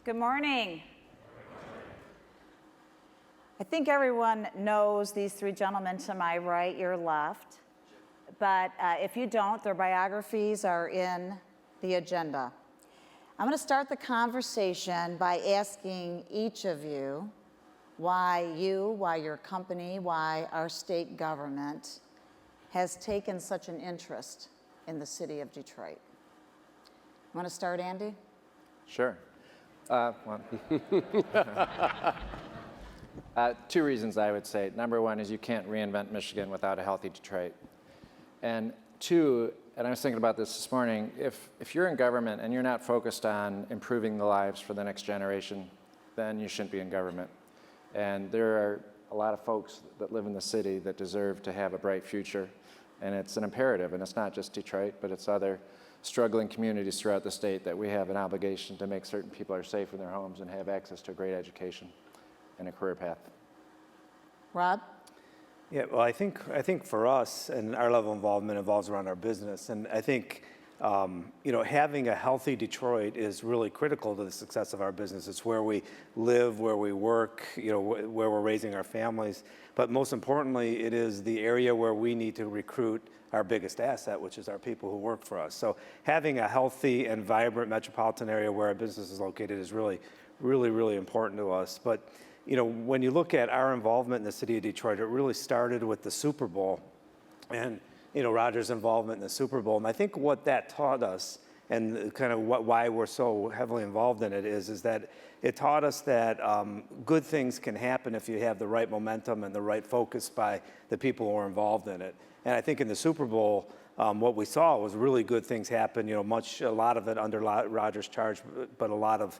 Good morning. I think everyone knows these three gentlemen to my right, your left, but if you don't, their biographies are in the agenda. I'm going to start the conversation by asking each of you why your company, why our state government has taken such an interest in the city of Detroit. Want to start, Andy? Sure. Two reasons I would say. Number one is you can't reinvent Michigan without a healthy Detroit. And two, and I was thinking about this morning, if you're in government and you're not focused on improving the lives for the next generation, then you shouldn't be in government. And there are a lot of folks that live in the city that deserve to have a bright future. And it's an imperative, and it's not just Detroit, but it's other struggling communities throughout the state that we have an obligation to make certain people are safe in their homes and have access to a great education and a career path. Rob? Yeah, well, I think for us and our level of involvement involves around our business, and I think having a healthy Detroit is really critical to the success of our business. It's where we live, where we work, where we're raising our families. But most importantly, it is the area where we need to recruit our biggest asset, which is our people who work for us. So having a healthy and vibrant metropolitan area where our business is located is really, really, really important to us. But when you look at our involvement in the city of Detroit, it really started with the Super Bowl and Roger's involvement in the Super Bowl. And I think what that taught us and kind of why we're so heavily involved in it is that it taught us that good things can happen if you have the right momentum and the right focus by the people who are involved in it. And I think in the Super Bowl, what we saw was really good things happen. A lot of it under Roger's charge, but a lot of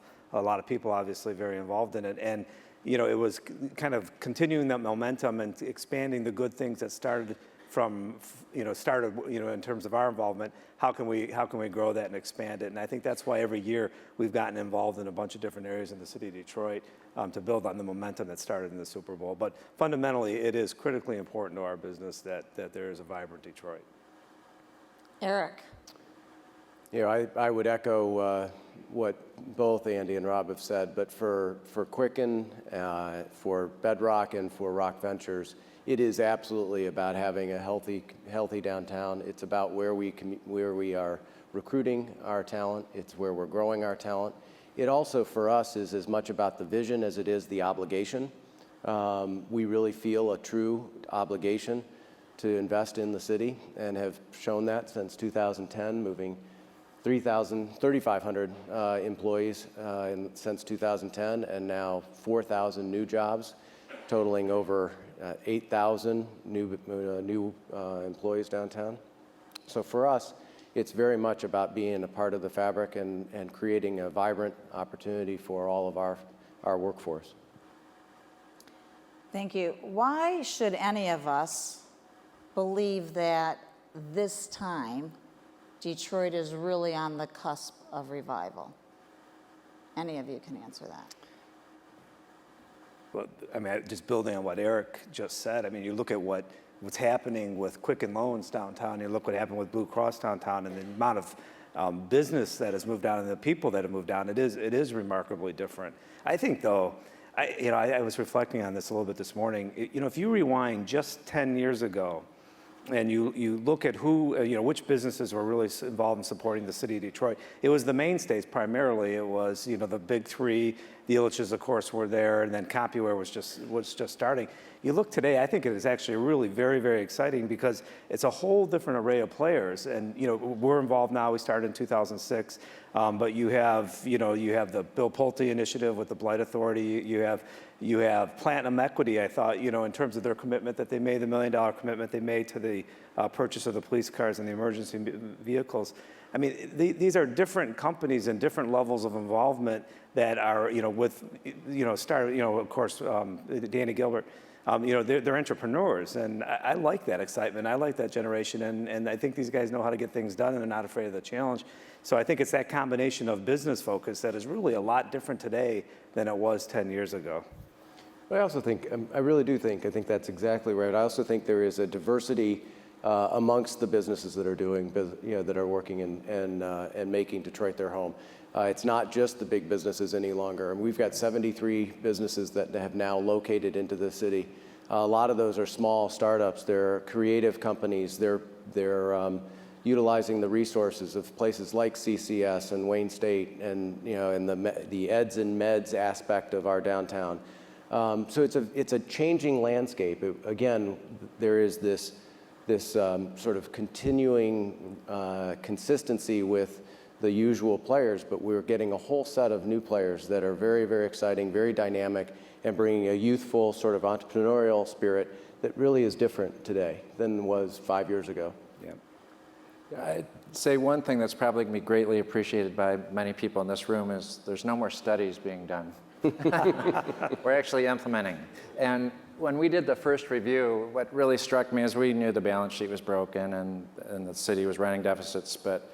people obviously very involved in it. And it was kind of continuing that momentum and expanding the good things that started in terms of our involvement. How can we grow that and expand it? And I think that's why every year we've gotten involved in a bunch of different areas in the city of Detroit to build on the momentum that started in the Super Bowl. But fundamentally, it is critically important to our business that there is a vibrant Detroit. Eric? I would echo what both Andy and Rob have said, but for Quicken, for Bedrock, and for Rock Ventures, it is absolutely about having a healthy downtown. It's about where we are recruiting our talent. It's where we're growing our talent. It also, for us, is as much about the vision as it is the obligation. We really feel a true obligation to invest in the city and have shown that since 2010, moving 3,500 employees since 2010, and now 4,000 new jobs, totaling over 8,000 new employees downtown. So for us, it's very much about being a part of the fabric and creating a vibrant opportunity for all of our workforce. Thank you. Why should any of us believe that this time Detroit is really on the cusp of revival? Any of you can answer that. Well, just building on what Erik just said, you look at what's happening with Quicken Loans downtown, you look what happened with Blue Cross downtown, and the amount of business that has moved down and the people that have moved down, it is remarkably different. I think, though, I was reflecting on this a little bit this morning. If you rewind just 10 years ago, and you look at which businesses were really involved in supporting the city of Detroit, it was the mainstays primarily. It was, the big three. The Illiches, of course, were there, and then CompuWare was just starting. You look today, I think it is actually really very, very exciting because it's a whole different array of players. And, we're involved now. We started in 2006. But you have the Bill Pulte initiative with the Blight Authority. You have Platinum Equity, I thought, in terms of their commitment that they made, the $1 million commitment they made to the purchase of the police cars and the emergency vehicles. These are different companies and different levels of involvement that are, of course, Danny Gilbert. They're entrepreneurs, and I like that excitement. I like that generation, and I think these guys know how to get things done, and they're not afraid of the challenge. So I think it's that combination of business focus that is really a lot different today than it was 10 years ago. But I also think, I really do think, I think that's exactly right. I also think there is a diversity amongst the businesses that are doing, that are working and making Detroit their home. It's not just the big businesses any longer. And we've got 73 businesses that have now located into the city. A lot of those are small startups. They're creative companies. They're utilizing the resources of places like CCS and Wayne State and the eds and meds aspect of our downtown. So it's a changing landscape. Again, there is this sort of continuing consistency with the usual players, but we're getting a whole set of new players that are very, very exciting, very dynamic, and bringing a youthful sort of entrepreneurial spirit that really is different today than was 5 years ago. Yeah. I'd say one thing that's probably going to be greatly appreciated by many people in this room is there's no more studies being done. We're actually implementing. And when we did the first review, what really struck me is we knew the balance sheet was broken and the city was running deficits, but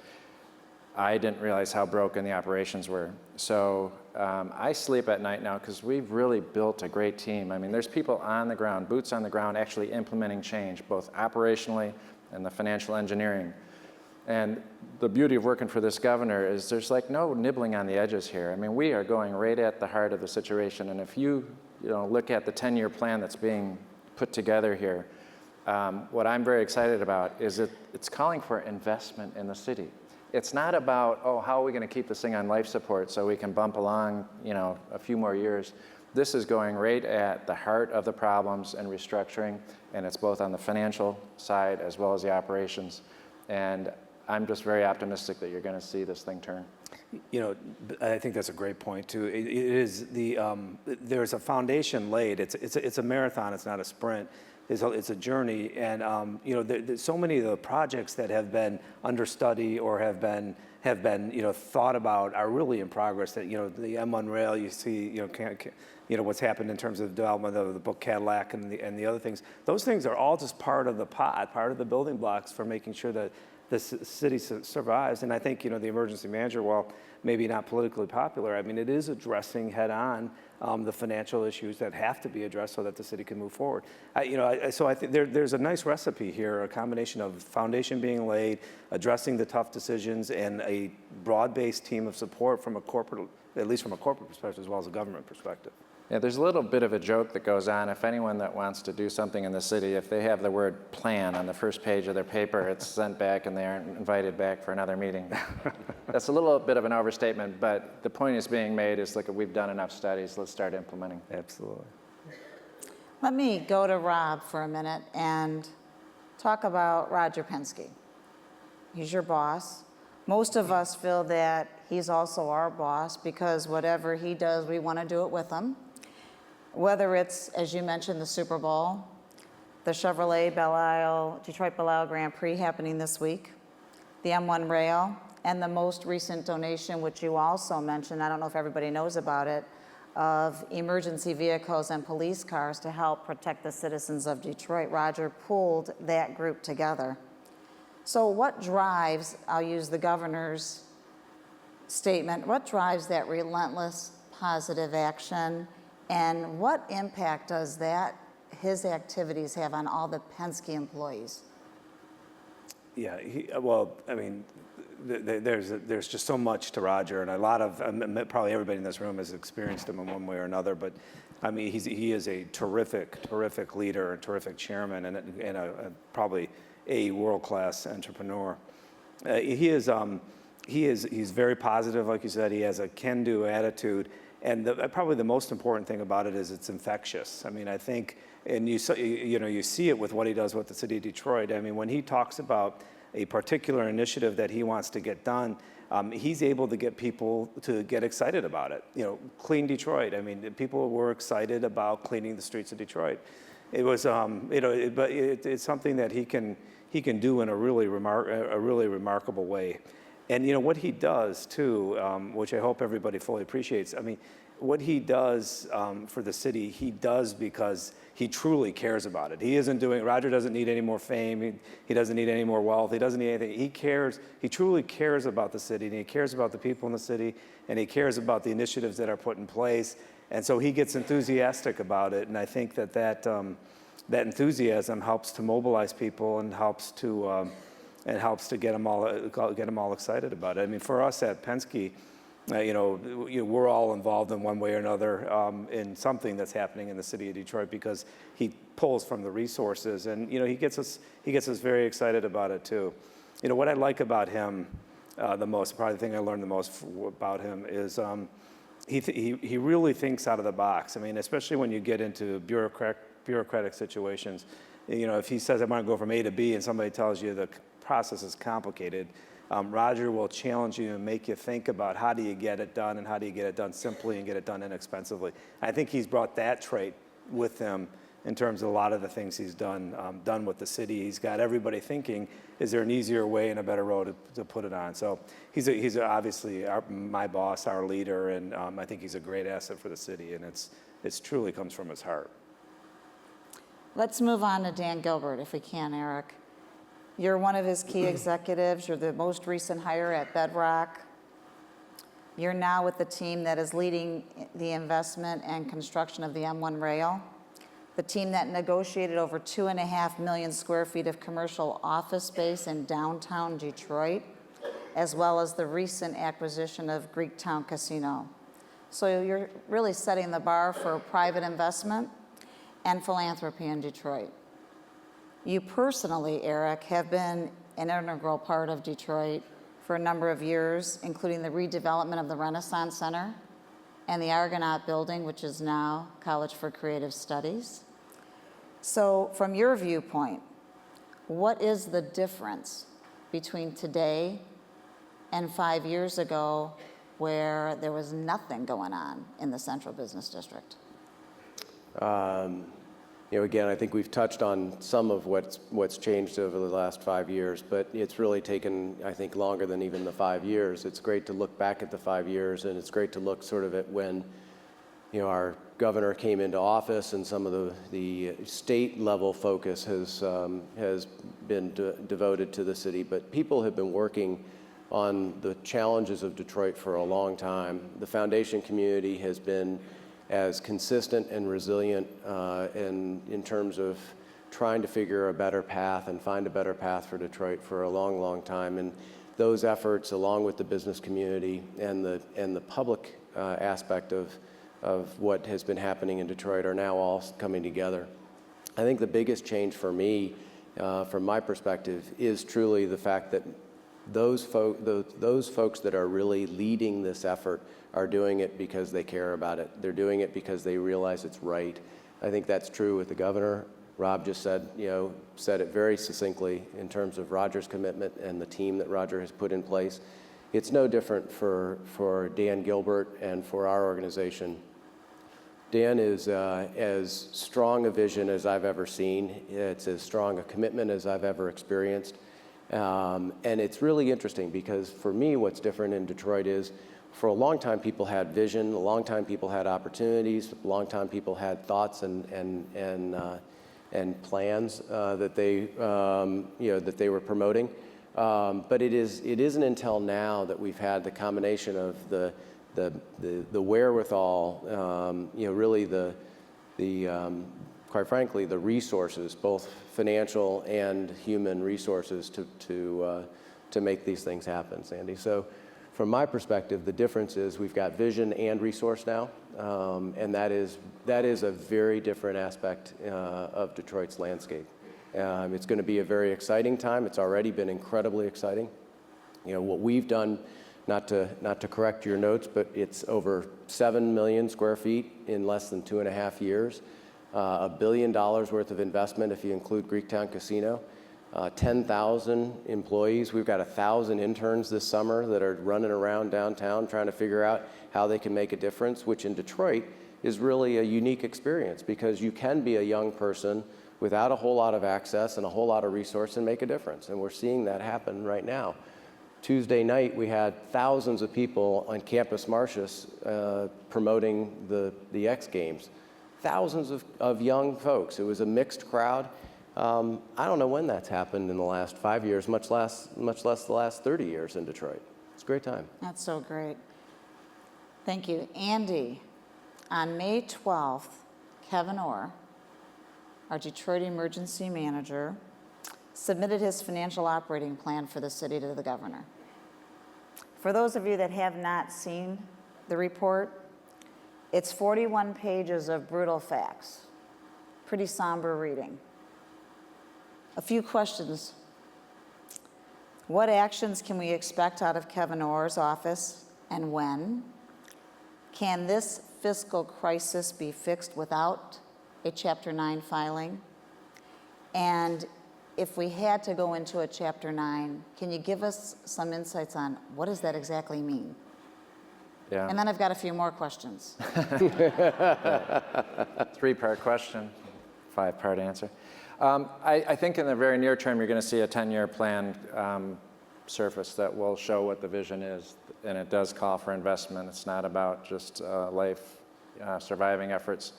I didn't realize how broken the operations were. So I sleep at night now because we've really built a great team. I mean, there's people on the ground, boots on the ground, actually implementing change, both operationally and the financial engineering. And the beauty of working for this governor is there's like no nibbling on the edges here. I mean, we are going right at the heart of the situation. And if you look at the 10-year plan that's being put together here, what I'm very excited about is it's calling for investment in the city. It's not about, how are we going to keep this thing on life support so we can bump along, a few more years. This is going right at the heart of the problems and restructuring, and it's both on the financial side as well as the operations. And I'm just very optimistic that you're going to see this thing turn. I think that's a great point too. It is there's a foundation laid. It's a marathon. It's not a sprint. It's a journey, and there's so many of the projects that have been under study or have been thought about are really in progress. That the M1 rail, you see what's happened in terms of development of the book Cadillac and the other things. Those things are all just part of the pot, part of the building blocks for making sure that the city survives. And I think the emergency manager, while maybe not politically popular, I mean it is addressing head on the financial issues that have to be addressed so that the city can move forward. So I think there's a nice recipe here, a combination of foundation being laid, addressing the tough decisions, and a broad-based team of support from at least from a corporate perspective as well as a government perspective. Yeah, there's a little bit of a joke that goes on. If anyone that wants to do something in the city, if they have the word plan on the first page of their paper, it's sent back and they aren't invited back for another meeting. That's a little bit of an overstatement, but the point is being made is, look, we've done enough studies, let's start implementing. Absolutely. Let me go to Rob for a minute and talk about Roger Penske. He's your boss. Most of us feel that he's also our boss because whatever he does, we want to do it with him. Whether it's, as you mentioned, the Super Bowl, the Chevrolet Detroit Belle Isle Grand Prix happening this week, the M1 rail, and the most recent donation, which you also mentioned, I don't know if everybody knows about it, of emergency vehicles and police cars to help protect the citizens of Detroit. Roger pulled that group together. So what drives, I'll use the governor's statement, what drives that relentless positive action, and what impact does his activities have on all the Penske employees? Yeah, there's just so much to Roger, and a lot of probably everybody in this room has experienced him in one way or another. But I mean, he is a terrific leader, a terrific chairman, and probably a world-class entrepreneur. He's very positive, like you said. He has a can-do attitude. And probably the most important thing about it is it's infectious. I mean, I think, and you see it with what he does with the city of Detroit. I mean, when he talks about a particular initiative that he wants to get done, he's able to get people to get excited about it. Clean Detroit. I mean, people were excited about cleaning the streets of Detroit. It was, but it's something that he can do in a really remarkable way. And what he does too, which I hope everybody fully appreciates. I mean, what he does for the city, he does because he truly cares about it. He isn't doing. Roger doesn't need any more fame. He doesn't need any more wealth. He doesn't need anything. He cares. He truly cares about the city, and he cares about the people in the city, and he cares about the initiatives that are put in place. And so he gets enthusiastic about it. And I think that that enthusiasm helps to mobilize people and helps to get them all excited about it. I mean, for us at Penske, we're all involved in one way or another in something that's happening in the city of Detroit because he pulls from the resources, and he gets us very excited about it too. What I like about him the most, probably the thing I learned the most about him is he really thinks out of the box. I mean, especially when you get into bureaucratic situations. If he says I want to go from A to B and somebody tells you the process is complicated, Roger will challenge you and make you think about how do you get it done and how do you get it done simply and get it done inexpensively. I think he's brought that trait with him in terms of a lot of the things he's done with the city. He's got everybody thinking, is there an easier way and a better road to put it on? So he's obviously my boss, our leader, and I think he's a great asset for the city, and it's truly comes from his heart. Let's move on to Dan Gilbert, if we can, Erik. You're one of his key executives. You're the most recent hire at Bedrock. You're now with the team that is leading the investment and construction of the M1 rail, the team that negotiated over 2.5 million square feet of commercial office space in downtown Detroit, as well as the recent acquisition of Greektown Casino. So you're really setting the bar for private investment and philanthropy in Detroit. You personally, Erik, have been an integral part of Detroit for a number of years, including the redevelopment of the Renaissance Center and the Argonaut Building, which is now College for Creative Studies. So from your viewpoint, what is the difference between today and 5 years ago where there was nothing going on in the Central Business District? Again, I think we've touched on some of what's changed over the last 5 years, but it's really taken, I think, longer than even the 5 years. It's great to look back at the 5 years, and it's great to look sort of at when, our governor came into office, and some of the state level focus has been devoted to the city. But people have been working on the challenges of Detroit for a long time. The foundation community has been as consistent and resilient in terms of trying to figure a better path and find a better path for Detroit for a long, long time. And those efforts, along with the business community and the public aspect of what has been happening in Detroit, are now all coming together. I think the biggest change for me, from my perspective, is truly the fact that those folks that are really leading this effort are doing it because they care about it. They're doing it because they realize it's right. I think that's true with the governor. Rob just said it very succinctly in terms of Roger's commitment and the team that Roger has put in place. It's no different for Dan Gilbert and for our organization. Dan is as strong a vision as I've ever seen. It's as strong a commitment as I've ever experienced. And it's really interesting because for me, what's different in Detroit is for a long time people had vision, a long time people had opportunities, a long time people had thoughts and plans that they were promoting. But it isn't until now that we've had the combination of the wherewithal, really the quite frankly, the resources, both financial and human resources to make these things happen, Sandy. So from my perspective, the difference is we've got vision and resource now, and that is a very different aspect of Detroit's landscape. It's going to be a very exciting time. It's already been incredibly exciting. What we've done, not to correct your notes, but it's over 7 million square feet in less than 2.5 years. $1 billion worth of investment if you include Greektown Casino, 10,000 employees. We've got 1,000 interns this summer that are running around downtown trying to figure out how they can make a difference, which in Detroit is really a unique experience because you can be a young person without a whole lot of access and a whole lot of resource and make a difference. And we're seeing that happen right now. Tuesday night, we had thousands of people on Campus Martius promoting the X Games. Thousands of young folks. It was a mixed crowd. I don't know when that's happened in the last 5 years, much less the last 30 years in Detroit. It's a great time. That's so great. Thank you. Andy, on May 12th, Kevin Orr our Detroit emergency manager, submitted his financial operating plan for the city to the governor. For those of you that have not seen the report, it's 41 pages of brutal facts. Pretty somber reading. A few questions. What actions can we expect out of Kevin Orr's office and when? Can this fiscal crisis be fixed without a Chapter 9 filing? And if we had to go into a Chapter 9, can you give us some insights on what does that exactly mean? Yeah. And then I've got a few more questions. Three-part question, five-part answer. I think in the very near term, you're going to see a 10-year plan surface that will show what the vision is, and it does call for investment. It's not about just life surviving efforts.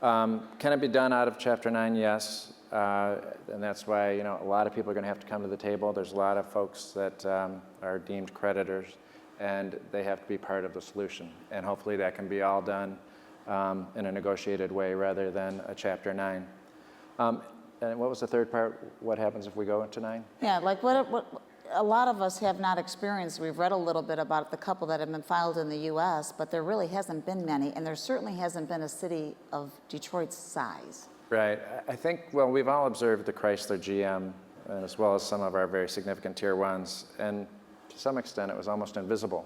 Can it be done out of Chapter 9? Yes, and that's why a lot of people are going to have to come to the table. There's a lot of folks that are deemed creditors, and they have to be part of the solution. And hopefully that can be all done in a negotiated way rather than a Chapter 9. And what was the third part? What happens if we go into 9? Yeah, like what a lot of us have not experienced. We've read a little bit about the couple that have been filed in the U.S., but there really hasn't been many, and there certainly hasn't been a city of Detroit's size. Right. I think, well, we've all observed the Chrysler GM, as well as some of our very significant Tier 1s, and to some extent it was almost invisible.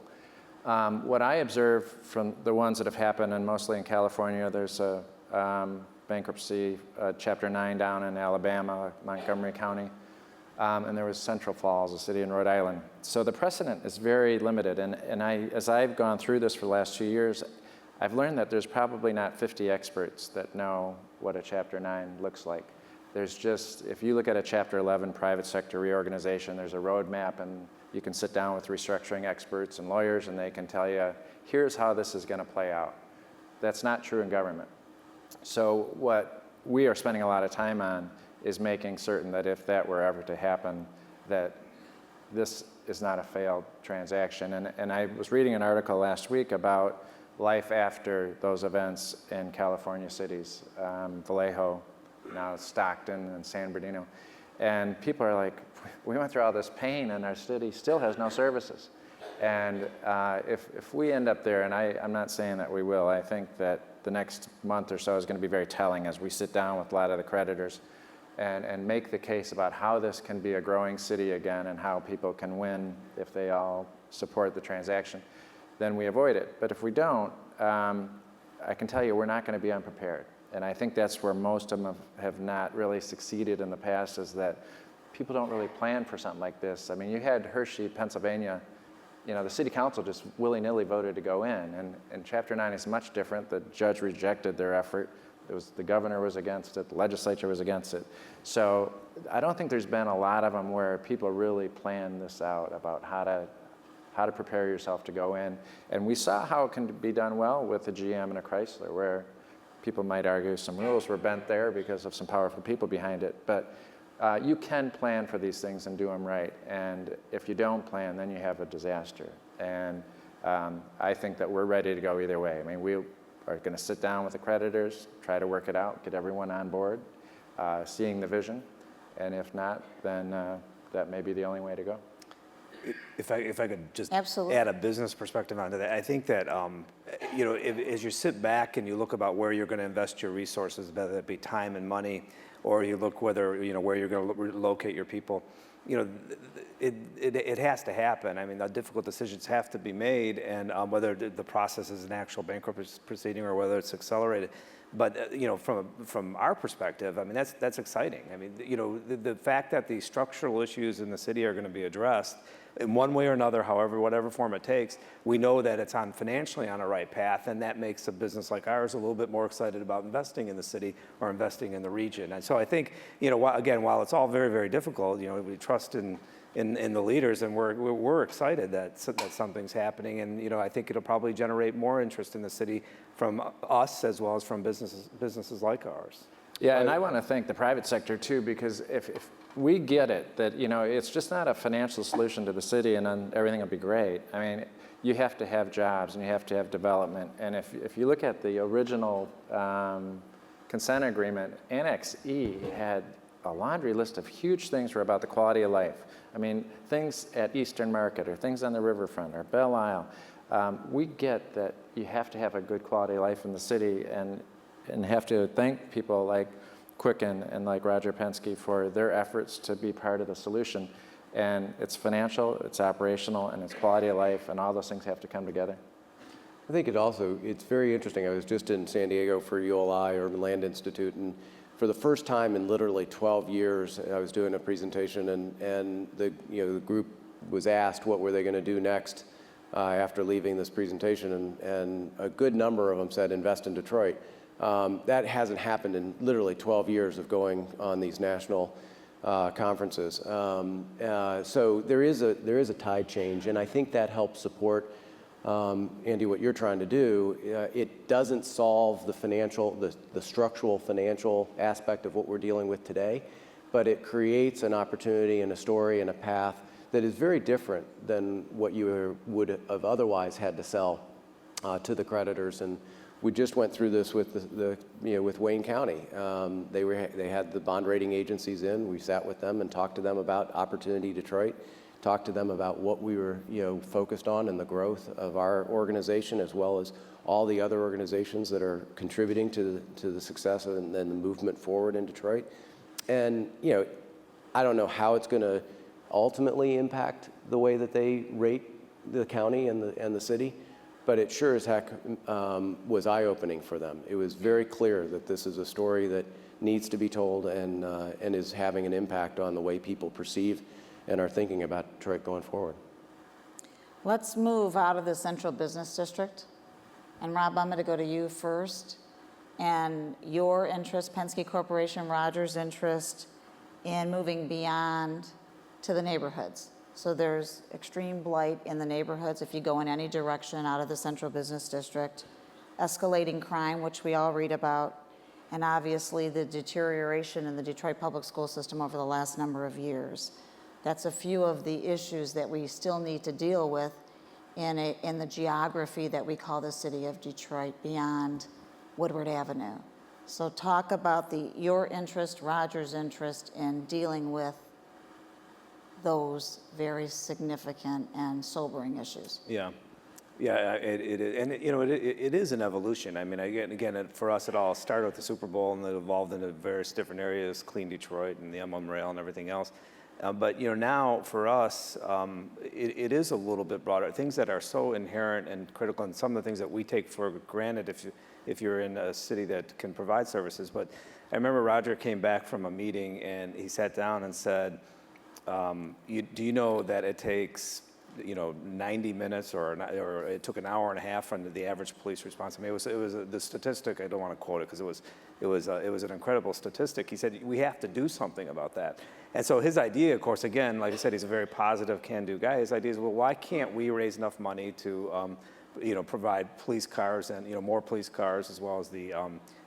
What I observe from the ones that have happened, and mostly in California, there's a bankruptcy, Chapter 9 down in Alabama, Montgomery County, and there was Central Falls, a city in Rhode Island. So the precedent is very limited, and as I've gone through this for the last 2 years, I've learned that there's probably not 50 experts that know what a Chapter 9 looks like. There's just, if you look at a Chapter 11 private sector reorganization, there's a roadmap, and you can sit down with restructuring experts and lawyers, and they can tell you, here's how this is going to play out. That's not true in government. So what we are spending a lot of time on is making certain that if that were ever to happen, that this is not a failed transaction. And I was reading an article last week about life after those events in California cities, Vallejo, now Stockton and San Bernardino. And people are like, we went through all this pain and our city still has no services. And if we end up there, and I'm not saying that we will, I think that the next month or so is going to be very telling as we sit down with a lot of the creditors and make the case about how this can be a growing city again and how people can win if they all support the transaction. Then we avoid it. But if we don't, I can tell you we're not going to be unprepared. And I think that's where most of them have not really succeeded in the past, is that people don't really plan for something like this. I mean, you had Hershey, Pennsylvania, the city council just willy-nilly voted to go in. And Chapter 9 is much different. The judge rejected their effort. The governor was against it. The legislature was against it. So I don't think there's been a lot of them where people really plan this out about how to prepare yourself to go in. And we saw how it can be done well with a GM and a Chrysler, where people might argue some rules were bent there because of some powerful people behind it. But you can plan for these things and do them right. And if you don't plan, then you have a disaster. And I think that we're ready to go either way. I mean, we are going to sit down with the creditors, try to work it out, get everyone on board, seeing the vision. And if not, then that may be the only way to go. If I could just Absolutely. add a business perspective onto that, I think that as you sit back and you look about where you're going to invest your resources, whether it be time and money, or you look whether where you're going to locate your people, it has to happen. I mean, the difficult decisions have to be made, and whether the process is an actual bankruptcy proceeding or whether it's accelerated. But from our perspective, I mean, that's exciting. I mean, the fact that the structural issues in the city are going to be addressed in one way or another, whatever form it takes, we know that it's financially on a right path, and that makes a business like ours a little bit more excited about investing in the city or investing in the region. And so I think, again, while it's all very, very difficult, we trust in the leaders, and we're excited that something's happening, and I think it'll probably generate more interest in the city from us as well as from businesses like ours. Yeah, and I want to thank the private sector too, because if we get it, that it's just not a financial solution to the city and then everything will be great. I mean, you have to have jobs and you have to have development. And if you look at the original consent agreement, Annex E had a laundry list of huge things were about the quality of life. I mean, things at Eastern Market or things on the riverfront or Belle Isle. We get that you have to have a good quality of life in the city and have to thank people like Quicken and like Roger Penske for their efforts to be part of the solution. And it's financial, it's operational, and it's quality of life, and all those things have to come together. I think it's very interesting. I was just in San Diego for ULI, Urban Land Institute, and for the first time in literally 12 years, I was doing a presentation, and the group was asked what were they going to do next after leaving this presentation, and a good number of them said invest in Detroit. That hasn't happened in literally 12 years of going on these national conferences. So there is a tide change, and I think that helps support, Andy, what you're trying to do. It doesn't solve the structural financial aspect of what we're dealing with today, but it creates an opportunity and a story and a path that is very different than what you would have otherwise had to sell to the creditors. And we just went through this with with Wayne County. They had the bond rating agencies in. We sat with them and talked to them about Opportunity Detroit, talked to them about what we were focused on and the growth of our organization, as well as all the other organizations that are contributing to the success and the movement forward in Detroit. And I don't know how it's going to ultimately impact the way that they rate the county and the city, but it sure as heck was eye-opening for them. It was very clear that this is a story that needs to be told and is having an impact on the way people perceive and are thinking about Detroit going forward. Let's move out of the central business district. And Rob, I'm going to go to you first. And your interest, Penske Corporation, Rogers' interest in moving beyond to the neighborhoods. So there's extreme blight in the neighborhoods if you go in any direction out of the central business district, escalating crime, which we all read about, and obviously the deterioration in the Detroit public school system over the last number of years. That's a few of the issues that we still need to deal with in the geography that we call the city of Detroit beyond Woodward Avenue. So talk about your interest, Roger's interest in dealing with those very significant and sobering issues. Yeah, it is an evolution. I mean, again, for us, it all started with the Super Bowl, and it evolved into various different areas, Clean Detroit and the M1 Rail and everything else. But now for us, it is a little bit broader. Things that are so inherent and critical, and some of the things that we take for granted if you're in a city that can provide services. But I remember Roger came back from a meeting and he sat down and said, do you know that it takes 90 minutes or it took an hour and a half from the average police response? I mean, it was the statistic. I don't want to quote it because it was an incredible statistic. He said we have to do something about that. And so his idea, of course, again, like I said, he's a very positive, can-do guy. His idea is, well, why can't we raise enough money to provide police cars and more police cars, as well as the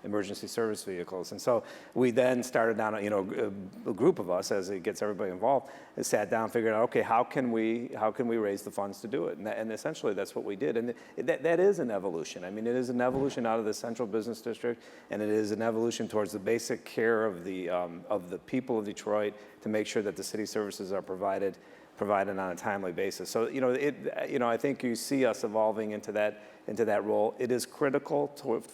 emergency service vehicles? And so we then started down a group of us, as it gets everybody involved, and sat down and figured out, okay, how can we raise the funds to do it? And essentially that's what we did. And that is an evolution. I mean, it is an evolution out of the central business district, and it is an evolution towards the basic care of the people of Detroit to make sure that the city services are provided on a timely basis. So I think you see us evolving into that role. It is critical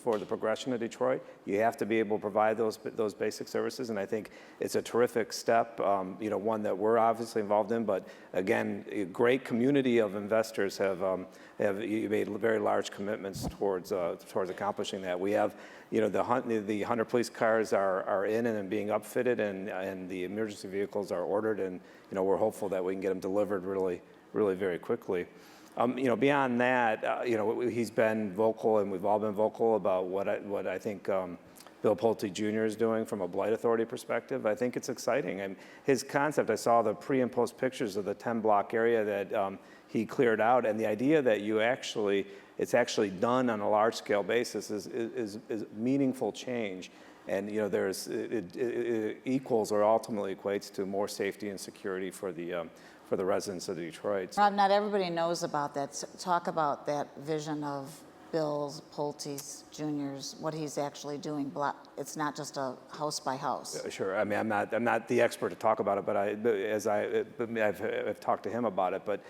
for the progression of Detroit. You have to be able to provide those basic services, and I think it's a terrific step. One that we're obviously involved in, but again, a great community of investors have made very large commitments towards accomplishing that. We have the 100 police cars are in and being upfitted, and the emergency vehicles are ordered, and we're hopeful that we can get them delivered really, really very quickly. Beyond that, he's been vocal, and we've all been vocal about what I think Bill Pulte Jr. is doing from a blight authority perspective. I think it's exciting, and his concept. I saw the pre and post pictures of the 10-block area that he cleared out, and the idea that it's actually done on a large-scale basis is meaningful change. And it equals or ultimately equates to more safety and security for the residents of Detroit. Rob, not everybody knows about that. Talk about that vision of Bill Pulte Jr.'s, what he's actually doing. It's not just a house by house. Sure. I mean, I'm not the expert to talk about it, but I've talked to him about it. But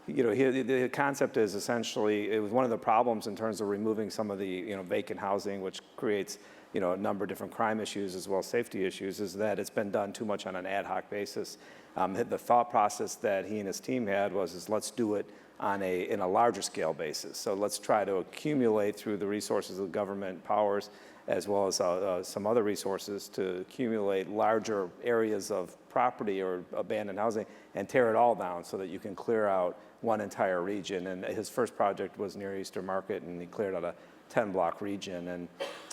the concept is essentially, it was one of the problems in terms of removing some of the vacant housing, which creates a number of different crime issues as well as safety issues, is that it's been done too much on an ad hoc basis. The thought process that he and his team had was let's do it in a larger scale basis. So let's try to accumulate through the resources of government powers as well as some other resources to accumulate larger areas of property or abandoned housing and tear it all down so that you can clear out one entire region. And his first project was near Eastern Market, and he cleared out a 10-block region.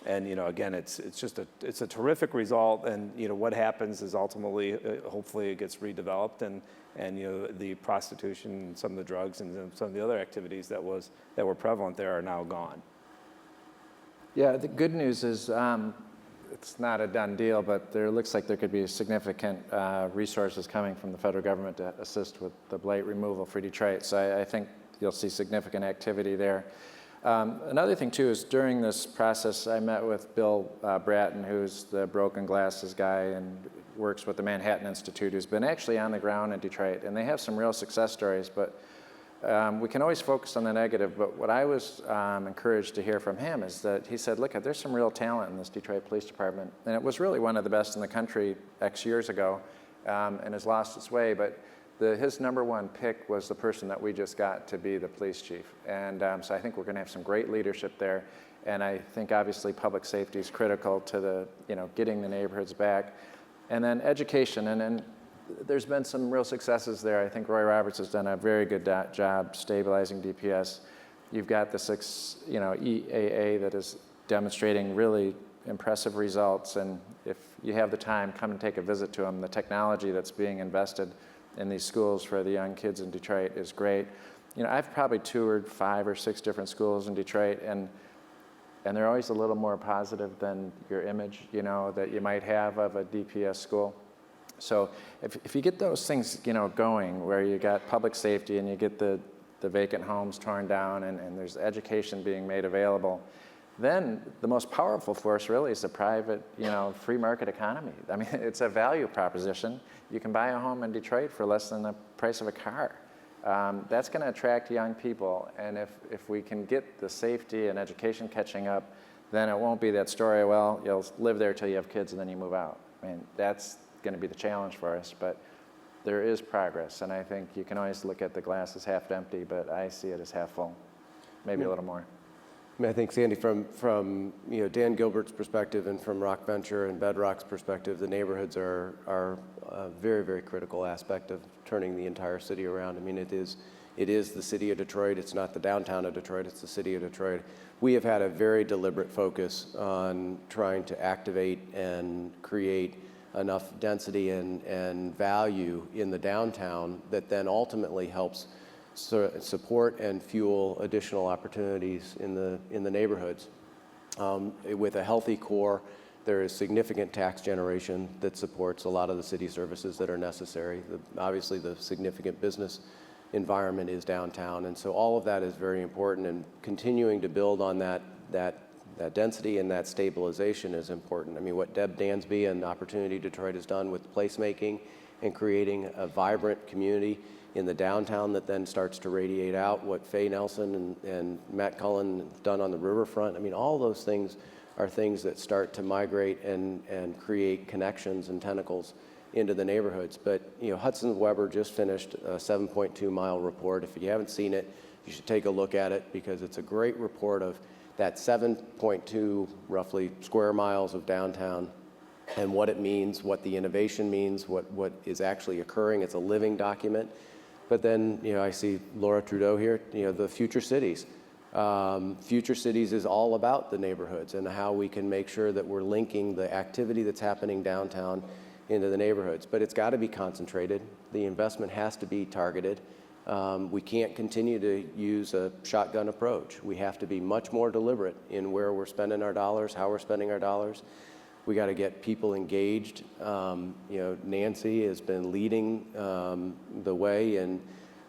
And again, it's a terrific result. And what happens is ultimately, hopefully, it gets redeveloped, and the prostitution, and some of the drugs, and some of the other activities that were prevalent there are now gone. Yeah, the good news is it's not a done deal, but there looks like there could be significant resources coming from the federal government to assist with the blight removal for Detroit. So I think you'll see significant activity there. Another thing, too, is during this process, I met with Bill Bratton, who's the broken glasses guy and works with the Manhattan Institute, who's been actually on the ground in Detroit. And they have some real success stories, but we can always focus on the negative. But what I was encouraged to hear from him is that he said, look, there's some real talent in this Detroit Police Department. And it was really one of the best in the country X years ago, and has lost its way. But his number one pick was the person that we just got to be the police chief. And so I think we're going to have some great leadership there. And I think obviously public safety is critical to getting the neighborhoods back. And then education, and there's been some real successes there. I think Roy Roberts has done a very good job stabilizing DPS. You've got the EAA that is demonstrating really impressive results. And if you have the time, come and take a visit to them. The technology that's being invested in these schools for the young kids in Detroit is great. I've probably toured 5 or 6 different schools in Detroit, and they're always a little more positive than your image, that you might have of a DPS school. So if you get those things, going, where you got public safety and you get the vacant homes torn down and there's education being made available, then the most powerful force really is the private, free market economy. I mean, it's a value proposition. You can buy a home in Detroit for less than the price of a car. That's going to attract young people. And if we can get the safety and education catching up, then it won't be that story, well, you'll live there till you have kids and then you move out. I mean, that's going to be the challenge for us. But there is progress. And I think you can always look at the glass as half empty, but I see it as half full, maybe a little more. I mean, I think, Sandy, from Dan Gilbert's perspective and from Rock Venture and Bedrock's perspective, the neighborhoods are a very, very critical aspect of turning the entire city around. I mean, it is the city of Detroit. It's not the downtown of Detroit. It's the city of Detroit. We have had a very deliberate focus on trying to activate and create enough density and value in the downtown that then ultimately helps support and fuel additional opportunities in the neighborhoods. With a healthy core, there is significant tax generation that supports a lot of the city services that are necessary. Obviously, the significant business environment is downtown, and so all of that is very important. And continuing to build on that density and that stabilization is important. I mean, what Deb Dansby and Opportunity Detroit has done with placemaking and creating a vibrant community in the downtown that then starts to radiate out, what Faye Nelson and Matt Cullen have done on the riverfront. I mean, all those things are things that start to migrate and create connections and tentacles into the neighborhoods. But Hudson Weber just finished a 7.2-mile report. If you haven't seen it, you should take a look at it, because it's a great report of that 7.2 roughly square miles of downtown and what it means, what the innovation means, what is actually occurring. It's a living document. But then, I see Laura Trudeau here, the Future Cities. Future Cities is all about the neighborhoods and how we can make sure that we're linking the activity that's happening downtown into the neighborhoods. But it's got to be concentrated. The investment has to be targeted. We can't continue to use a shotgun approach. We have to be much more deliberate in where we're spending our dollars, how we're spending our dollars. We got to get people engaged. Nancy has been leading the way in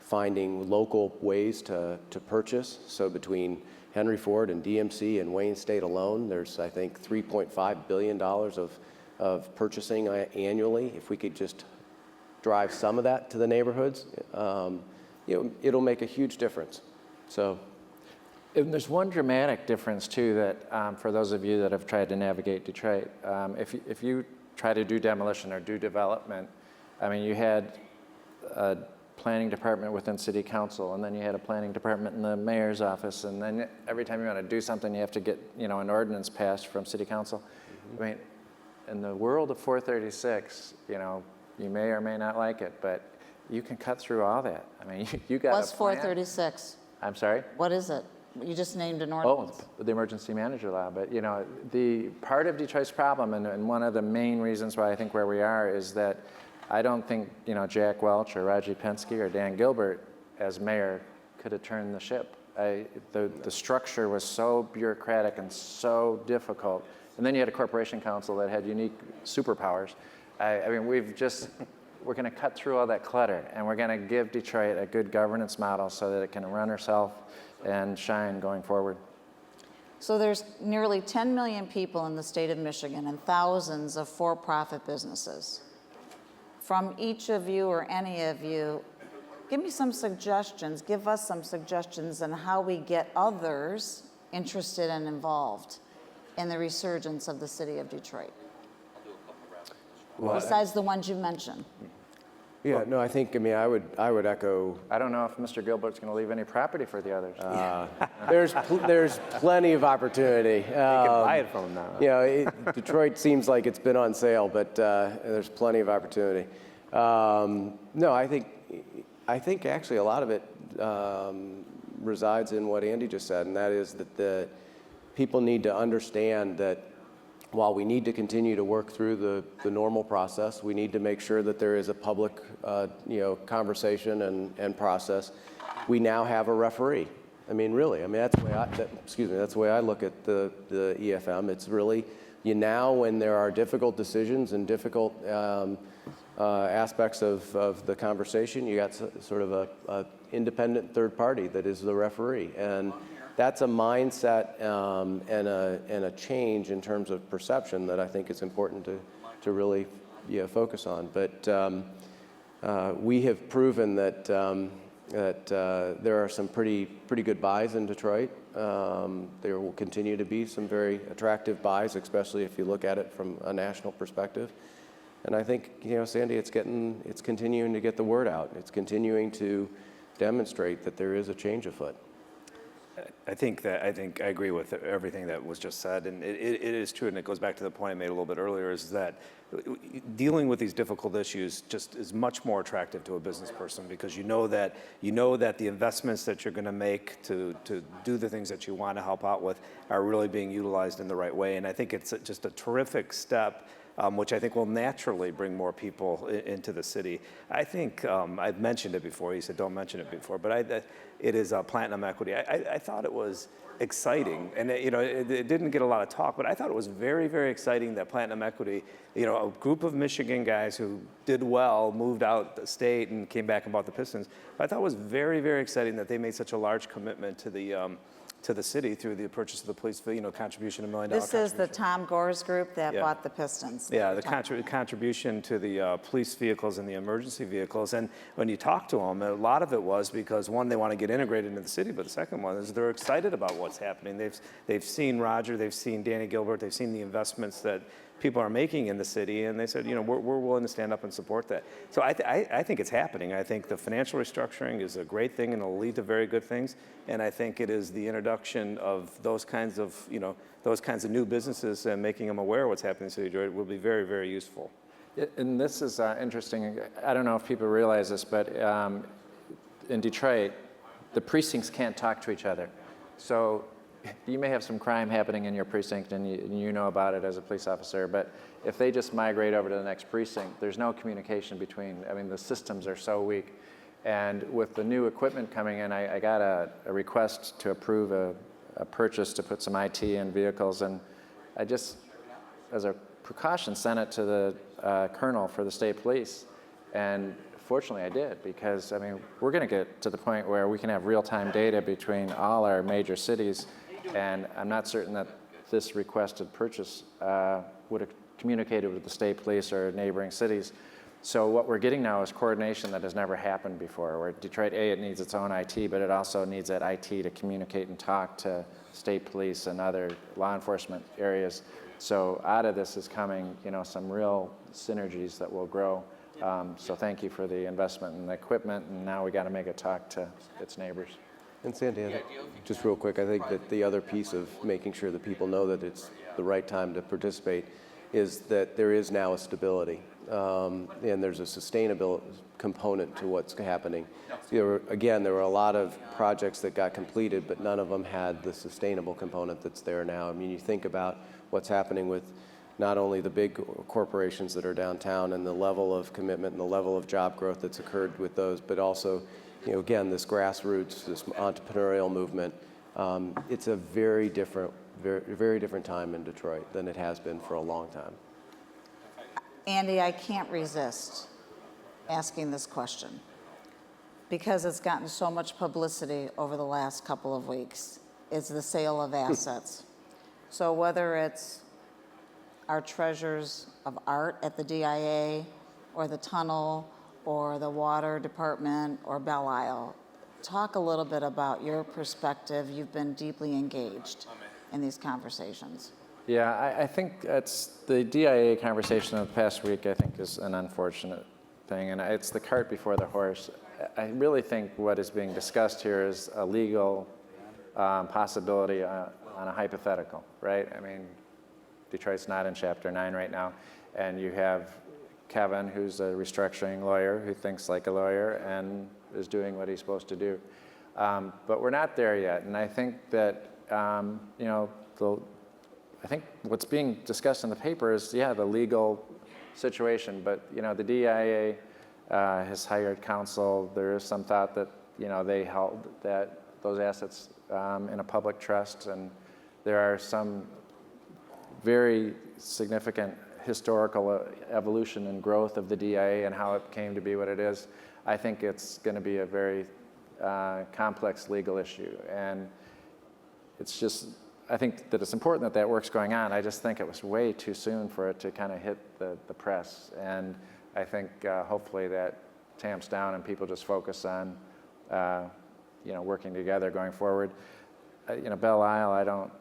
finding local ways to purchase. So between Henry Ford and DMC in Wayne State alone, there's, I think, $3.5 billion of purchasing annually. If we could just drive some of that to the neighborhoods, it'll make a huge difference. So. And there's one dramatic difference too that for those of you that have tried to navigate Detroit, if you try to do demolition or do development, I mean, you had a planning department within city council, and then you had a planning department in the mayor's office, and then every time you want to do something, you have to get an ordinance passed from city council. I mean, in the world of 436, you may or may not like it, but you can cut through all that. I mean, you got What's a plan. 436? I'm sorry? What is it? You just named an ordinance. Oh, the emergency manager law. But the part of Detroit's problem, and one of the main reasons why I think where we are is that I don't think Jack Welch or Raji Penske or Dan Gilbert as mayor could have turned the ship. The structure was so bureaucratic and so difficult, and then you had a corporation council that had unique superpowers. I mean, we're going to cut through all that clutter, and we're going to give Detroit a good governance model so that it can run herself and shine going forward. So there's nearly 10 million people in the state of Michigan and thousands of for-profit businesses. From each of you or any of you, give us some suggestions on how we get others interested and involved in the resurgence of the city of Detroit. Besides the ones you mentioned. Yeah, no, I would echo. I don't know if Mr. Gilbert's going to leave any property for the others. There's plenty of opportunity. You can buy it from them now. Detroit seems like it's been on sale, but there's plenty of opportunity. No, I think actually a lot of it resides in what Andy just said, and that is that the people need to understand that while we need to continue to work through the normal process, we need to make sure that there is a public, conversation and process. We now have a referee. I mean, really. I mean, that's the way I look at the EFM. It's really now when there are difficult decisions and difficult aspects of the conversation, you got sort of a independent third party that is the referee, and that's a mindset and a change in terms of perception that I think is important to really focus on. But we have proven that there are some pretty good buys in Detroit. There will continue to be some very attractive buys, especially if you look at it from a national perspective. And I think Sandy, it's continuing to get the word out. It's continuing to demonstrate that there is a change afoot. I think I agree with everything that was just said, and it is true, and it goes back to the point I made a little bit earlier, is that dealing with these difficult issues just is much more attractive to a business person, because you know that the investments that you're going to make to do the things that you want to help out with are really being utilized in the right way. And I think it's just a terrific step, which I think will naturally bring more people into the city. I think I've mentioned it before. You said don't mention it before, but it is Platinum Equity. I thought it was exciting, and it didn't get a lot of talk, but I thought it was very, very exciting that Platinum Equity, a group of Michigan guys who did well, moved out the state and came back and bought the Pistons. But I thought it was very, very exciting that they made such a large commitment to the city through the purchase of the police, contribution, $1 million. This is the Tom Gores group that bought the Pistons. Yeah, the contribution to the police vehicles and the emergency vehicles. And when you talk to them, a lot of it was because, one, they want to get integrated into the city, but the second one is they're excited about what's happening. They've seen Roger, they've seen Danny Gilbert, they've seen the investments that people are making in the city, and they said, we're willing to stand up and support that. So I think it's happening. I think the financial restructuring is a great thing and it'll lead to very good things. And I think it is the introduction of those kinds of new businesses and making them aware of what's happening in the city of Detroit will be very, very useful. And this is interesting. I don't know if people realize this, but in Detroit, the precincts can't talk to each other. So you may have some crime happening in your precinct and you know about it as a police officer, but if they just migrate over to the next precinct, there's no communication between, the systems are so weak. And with the new equipment coming in, I got a request to approve a purchase to put some IT in vehicles, and I just, as a precaution, sent it to the colonel for the state police. And fortunately I did, because we're going to get to the point where we can have real-time data between all our major cities And I'm not certain that this requested purchase would have communicated with the state police or neighboring cities. So what we're getting now is coordination that has never happened before, where Detroit, it needs its own IT, but it also needs that IT to communicate and talk to state police and other law enforcement areas. So out of this is coming, some real synergies that will grow. So thank you for the investment in the equipment, and now we got to make it talk to its neighbors. And Sandy, just real quick, I think that the other piece of making sure that people know that it's the right time to participate is that there is now a stability, and there's a sustainable component to what's happening. There were a lot of projects that got completed, but none of them had the sustainable component that's there now. I mean, you think about what's happening with not only the big corporations that are downtown and the level of commitment and the level of job growth that's occurred with those, but also, again, this grassroots, this entrepreneurial movement. It's a very different time in Detroit than it has been for a long time. Andy, I can't resist asking this question because it's gotten so much publicity over the last couple of weeks. It's the sale of assets. So whether it's our treasures of art at the DIA or the tunnel or the water department or Belle Isle, talk a little bit about your perspective. You've been deeply engaged in these conversations. Yeah, I think it's the DIA conversation of the past week, I think, is an unfortunate thing, and it's the cart before the horse. I really think what is being discussed here is a legal possibility on a hypothetical, right? I mean, Detroit's not in Chapter 9 right now, and you have Kevin, who's a restructuring lawyer, who thinks like a lawyer and is doing what he's supposed to do. But we're not there yet, and I think that, I think what's being discussed in the paper is, the legal situation, but, the DIA has hired counsel. There is some thought that, they held those assets in a public trust, and there are some very significant historical evolution and growth of the DIA and how it came to be what it is. I think it's going to be a very complex legal issue, and it's just, I think that it's important that work's going on. I just think it was way too soon for it to kind of hit the press, and I think hopefully that tamps down and people just focus on working together going forward. Belle Isle, I don't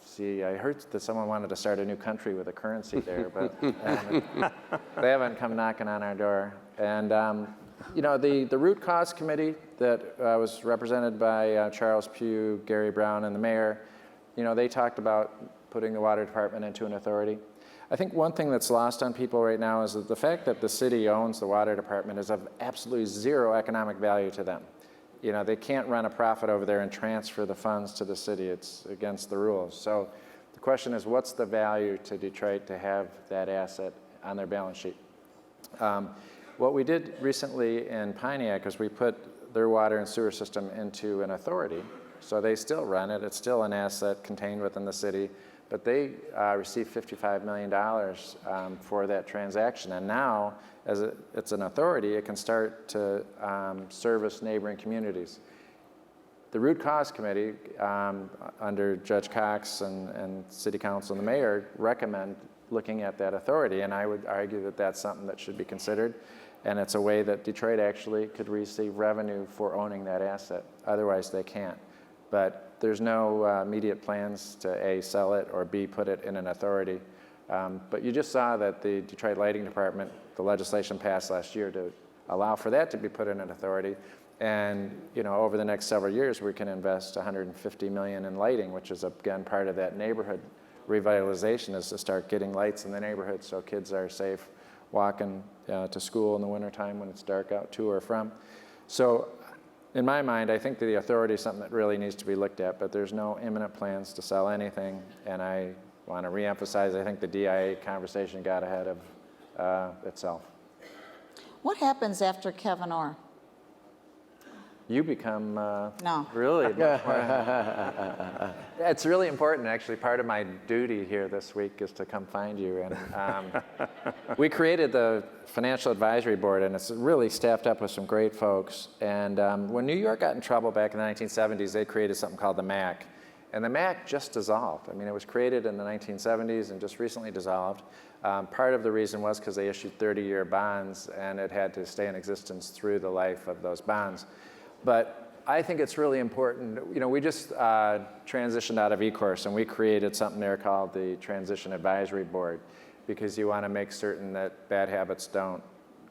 see, I heard that someone wanted to start a new country with a currency there, but they haven't come knocking on our door. And the root cause committee that was represented by Charles Pugh, Gary Brown, and the mayor, they talked about putting the water department into an authority. I think one thing that's lost on people right now is that the fact that the city owns the water department is of absolutely zero economic value to them. They can't run a profit over there and transfer the funds to the city. It's against the rules. So the question is, what's the value to Detroit to have that asset on their balance sheet? What we did recently in Pontiac is we put their water and sewer system into an authority. So they still run it. It's still an asset contained within the city. But they received $55 million for that transaction. And now, as it's an authority, it can start to service neighboring communities. The root cause committee, under Judge Cox and City Council and the mayor, recommend looking at that authority. And I would argue that that's something that should be considered. And it's a way that Detroit actually could receive revenue for owning that asset. Otherwise, they can't. But there's no immediate plans to A, sell it, or B, put it in an authority. But you just saw that the Detroit Lighting Department, the legislation passed last year to allow for that to be put in an authority. And over the next several years, we can invest $150 million in lighting, which is, again, part of that neighborhood revitalization, is to start getting lights in the neighborhood so kids are safe walking to school in the wintertime when it's dark out to or from. So in my mind, I think that the authority is something that really needs to be looked at, but there's no imminent plans to sell anything. And I want to reemphasize, I think the DIA conversation got ahead of itself. What happens after Kevin Orr? You become No. really much more. It's really important, actually. Part of my duty here this week is to come find you. And we created the Financial Advisory Board, and it's really staffed up with some great folks. And when New York got in trouble back in the 1970s, they created something called the MAC. And the MAC just dissolved. I mean, it was created in the 1970s and just recently dissolved. Part of the reason was because they issued 30-year bonds, and it had to stay in existence through the life of those bonds. But I think it's really important. You know, we just transitioned out of E-Course, and we created something there called the Transition Advisory Board, because you want to make certain that bad habits don't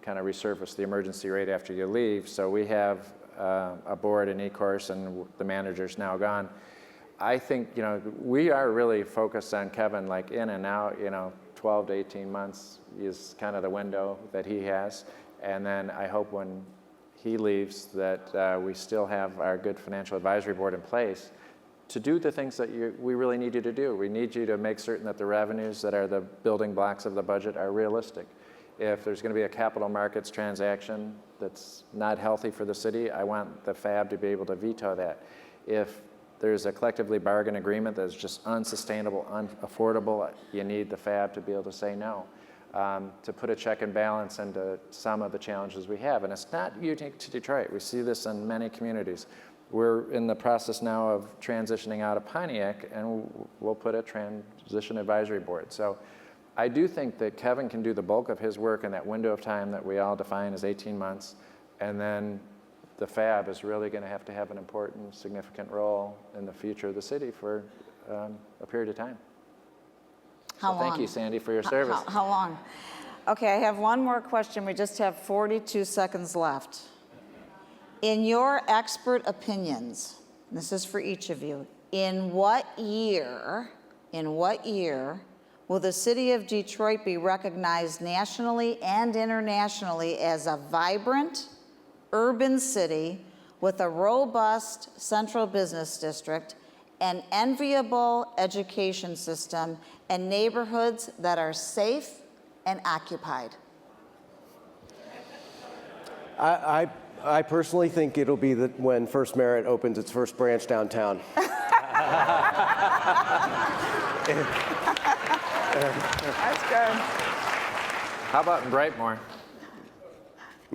kind of resurface the emergency right after you leave. So we have a board in E-Course, and the manager's now gone. I think, you know, we are really focused on Kevin, like in and out, you know, 12 to 18 months is kind of the window that he has. And then I hope when he leaves that we still have our good financial advisory board in place to do the things that we really need you to do. We need you to make certain that the revenues that are the building blocks of the budget are realistic. If there's going to be a capital markets transaction that's not healthy for the city, I want the FAB to be able to veto that. If there's a collectively bargained agreement that's just unsustainable, unaffordable, you need the FAB to be able to say no, to put a check and balance into some of the challenges we have. And it's not unique to Detroit. We see this in many communities. We're in the process now of transitioning out of Pontiac, and we'll put a transition advisory board. So I do think that Kevin can do the bulk of his work in that window of time that we all define as 18 months, and then the FAB is really going to have an important, significant role in the future of the city for a period of time. How long? Thank you, Sandy, for your service. How long? Okay, I have one more question. We just have 42 seconds left. In your expert opinions, and this is for each of you, in what year will the city of Detroit be recognized nationally and internationally as a vibrant, urban city with a robust central business district, an enviable education system, and neighborhoods that are safe and occupied? I personally think it'll be when First Merit opens its first branch downtown. That's good. How about in Brightmoor?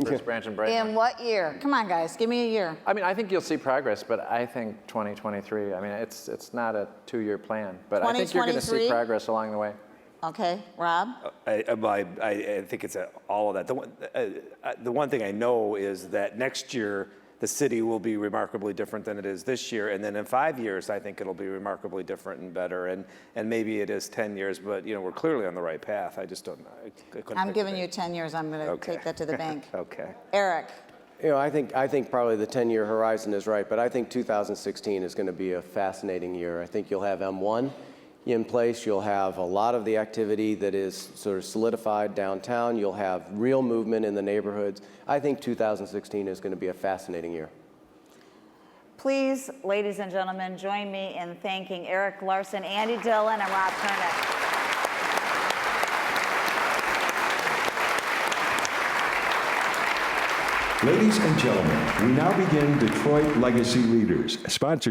First branch in Brightmoor. In what year? Come on, guys, give me a year. I mean, I think you'll see progress, but I think 2023. I mean, it's not a 2-year plan, but I think you're going to see 2023? progress along the way. Okay, Rob? I think it's all of that. The one thing I know is that next year, the city will be remarkably different than it is this year. And then in 5 years, I think it'll be remarkably different and better. And maybe it is 10 years, but you know, we're clearly on the right path. I just don't know. I'm giving you 10 years. I'm going to take that to the bank. Okay. Eric? You know, I think probably the 10-year horizon is right, but I think 2016 is going to be a fascinating year. I think you'll have M1 in place. You'll have a lot of the activity that is sort of solidified downtown. You'll have real movement in the neighborhoods. I think 2016 is going to be a fascinating year. Please, ladies and gentlemen, join me in thanking Erik Larson, Andy Dillon, and Rob Kurnick. Ladies and gentlemen, we now begin Detroit Legacy Leaders, sponsored